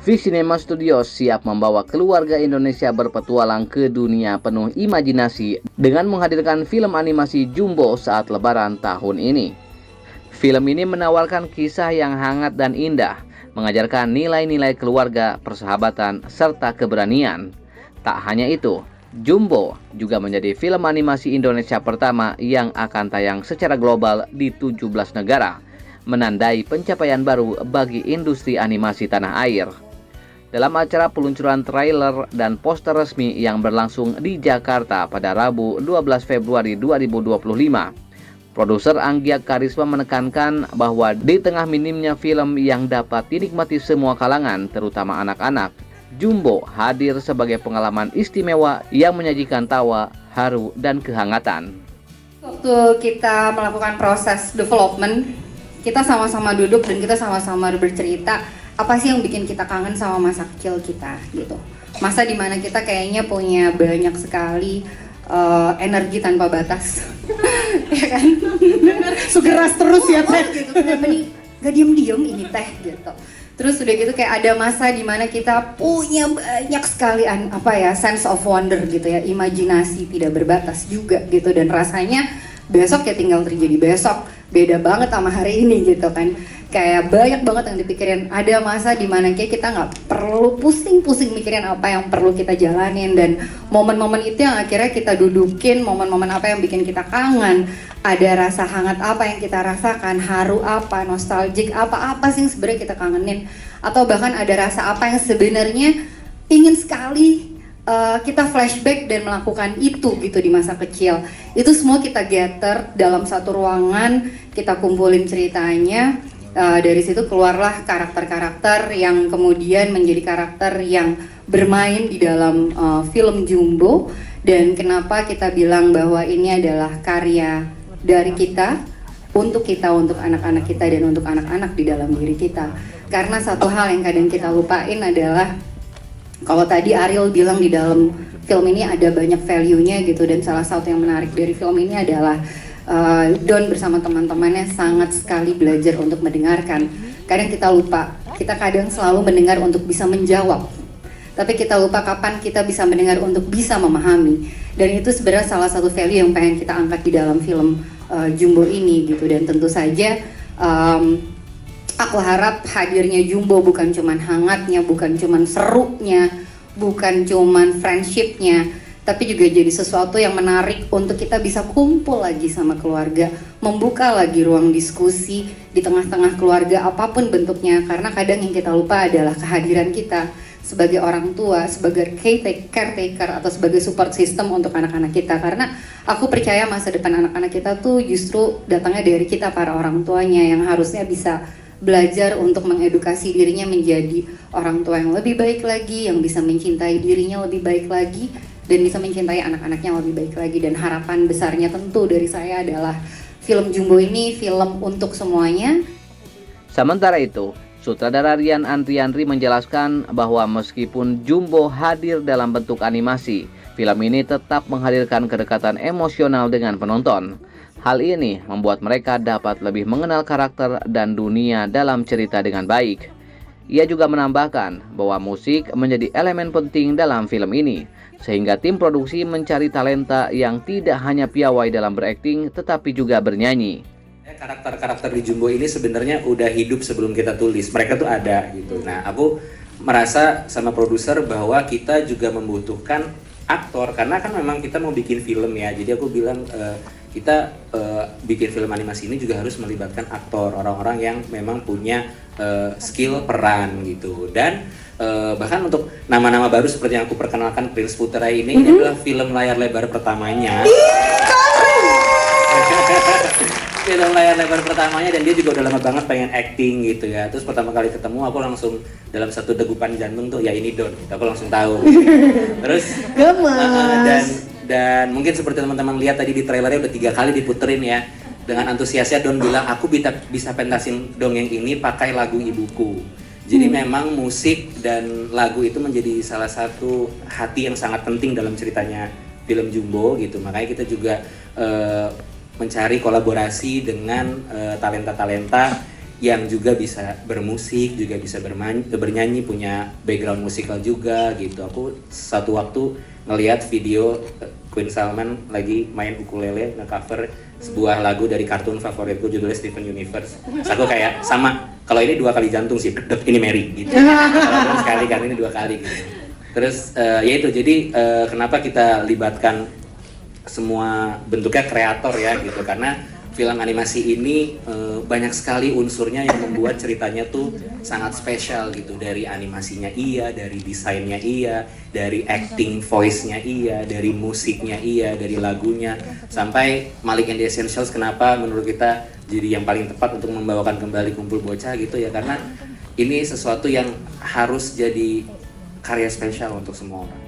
V-Cinema Studios siap membawa keluarga Indonesia berpetualang ke dunia penuh imajinasi dengan menghadirkan film animasi Jumbo saat Lebaran tahun ini. Film ini menawarkan kisah yang hangat dan indah, mengajarkan nilai-nilai keluarga, persahabatan, serta keberanian. Tak hanya itu, Jumbo juga menjadi film animasi Indonesia pertama yang akan tayang secara global di 17 negara, menandai pencapaian baru bagi industri animasi tanah air. Dalam acara peluncuran trailer dan poster resmi yang berlangsung di Jakarta pada Rabu 12 Februari 2025, produser Anggia Karisma menekankan bahwa di tengah minimnya film yang dapat dinikmati semua kalangan, terutama anak-anak, Jumbo hadir sebagai pengalaman istimewa yang menyajikan tawa, haru, dan kehangatan. Waktu kita melakukan proses development, kita sama-sama duduk dan kita sama-sama bercerita apa sih yang bikin kita kangen sama masa kecil kita gitu. Masa dimana kita kayaknya punya banyak sekali energi tanpa batas. Ya kan? Sugeras terus ya teh gitu. Gak diem-diem ini teh gitu. Terus udah gitu kayak ada masa dimana kita punya banyak sekali sense of wonder gitu ya, imajinasi tidak berbatas juga gitu, dan rasanya besok ya tinggal terjadi besok, beda banget sama hari ini gitu kan. Kayak banyak banget yang dipikirin. Ada masa dimana kayak kita nggak perlu pusing-pusing mikirin apa yang perlu kita jalanin, dan momen-momen itu yang akhirnya kita dudukin, momen-momen apa yang bikin kita kangen, ada rasa hangat apa yang kita rasakan, haru apa, nostalgic apa sih yang sebenarnya kita kangenin, atau bahkan ada rasa apa yang sebenarnya ingin sekali kita flashback dan melakukan itu gitu di masa kecil. Itu semua kita gather dalam satu ruangan, kita kumpulin ceritanya. Dari situ keluarlah karakter-karakter yang kemudian menjadi karakter yang bermain di dalam film Jumbo. Dan kenapa kita bilang bahwa ini adalah karya dari kita, untuk anak-anak kita, dan untuk anak-anak di dalam diri kita. Karena satu hal yang kadang kita lupain adalah, kalau tadi Ariel bilang di dalam film ini ada banyak value-nya gitu, dan salah satu yang menarik dari film ini adalah Don bersama teman-temannya sangat sekali belajar untuk mendengarkan. Kadang kita lupa, kita kadang selalu mendengar untuk bisa menjawab, tapi kita lupa kapan kita bisa mendengar untuk bisa memahami. Dan itu sebenarnya salah satu value yang pengen kita angkat di dalam film Jumbo ini gitu. Dan tentu saja aku harap hadirnya Jumbo bukan cuman hangatnya, bukan cuman serunya, bukan cuman friendshipnya, tapi juga jadi sesuatu yang menarik untuk kita bisa kumpul lagi sama keluarga, membuka lagi ruang diskusi di tengah-tengah keluarga apapun bentuknya. Karena kadang yang kita lupa adalah kehadiran kita sebagai orang tua, sebagai caretaker atau sebagai support system untuk anak-anak kita. Karena aku percaya masa depan anak-anak kita tuh justru datangnya dari kita, para orang tuanya, yang harusnya bisa belajar untuk mengedukasi dirinya menjadi orang tua yang lebih baik lagi, yang bisa mencintai dirinya lebih baik lagi, dan bisa mencintai anak-anaknya lebih baik lagi. Dan harapan besarnya tentu dari saya adalah film Jumbo ini film untuk semuanya. Sementara itu, sutradara Rian Andriandri menjelaskan bahwa meskipun Jumbo hadir dalam bentuk animasi, film ini tetap menghadirkan kedekatan emosional dengan penonton. Hal ini membuat mereka dapat lebih mengenal karakter dan dunia dalam cerita dengan baik. Ia juga menambahkan bahwa musik menjadi elemen penting dalam film ini, sehingga tim produksi mencari talenta yang tidak hanya piawai dalam berakting, tetapi juga bernyanyi. Karakter-karakter di Jumbo ini sebenarnya udah hidup sebelum kita tulis, mereka tuh ada gitu. Nah, aku merasa sama produser bahwa kita juga membutuhkan aktor, karena kan memang kita mau bikin film ya. Jadi aku bilang kita bikin film animasi ini juga harus melibatkan aktor, orang-orang yang memang punya skill peran gitu. Dan bahkan untuk nama-nama baru seperti yang aku perkenalkan, Prince Putra ini adalah film layar lebar pertamanya. Film layar lebar pertamanya, dan dia juga udah lama banget pengen acting gitu ya. Terus pertama kali ketemu aku langsung dalam satu degupan jantung tuh, ya ini Don gitu. Aku langsung tahu. Terus dan mungkin seperti teman-teman lihat tadi di trailernya udah 3 kali diputerin ya. Dengan antusiasnya Don bilang, aku bisa pentasin dongeng ini pakai lagu ibuku. Jadi memang musik dan lagu itu menjadi salah satu hati yang sangat penting dalam ceritanya film Jumbo gitu. Makanya kita juga mencari kolaborasi dengan talenta-talenta yang juga bisa bermusik, juga bisa bernyanyi, punya background musikal juga gitu. Aku satu waktu ngelihat video Queen Salman lagi main ukulele nge-cover sebuah lagu dari kartun favoritku judulnya Steven Universe. Terus aku kayak sama, kalau ini 2 kali jantung sih, deg ini Mary gitu. Kalau sekali kan ini 2 kali gitu. Terus ya itu, jadi kenapa kita libatkan semua bentuknya kreator ya gitu, karena film animasi ini banyak sekali unsurnya yang membuat ceritanya tuh sangat spesial gitu. Dari animasinya iya, dari desainnya iya, dari acting voice-nya iya, dari musiknya iya, dari lagunya, sampai Malik and the Essentials kenapa menurut kita jadi yang paling tepat untuk membawakan kembali Kumpul Bocah gitu ya, karena ini sesuatu yang harus jadi karya spesial untuk semua orang.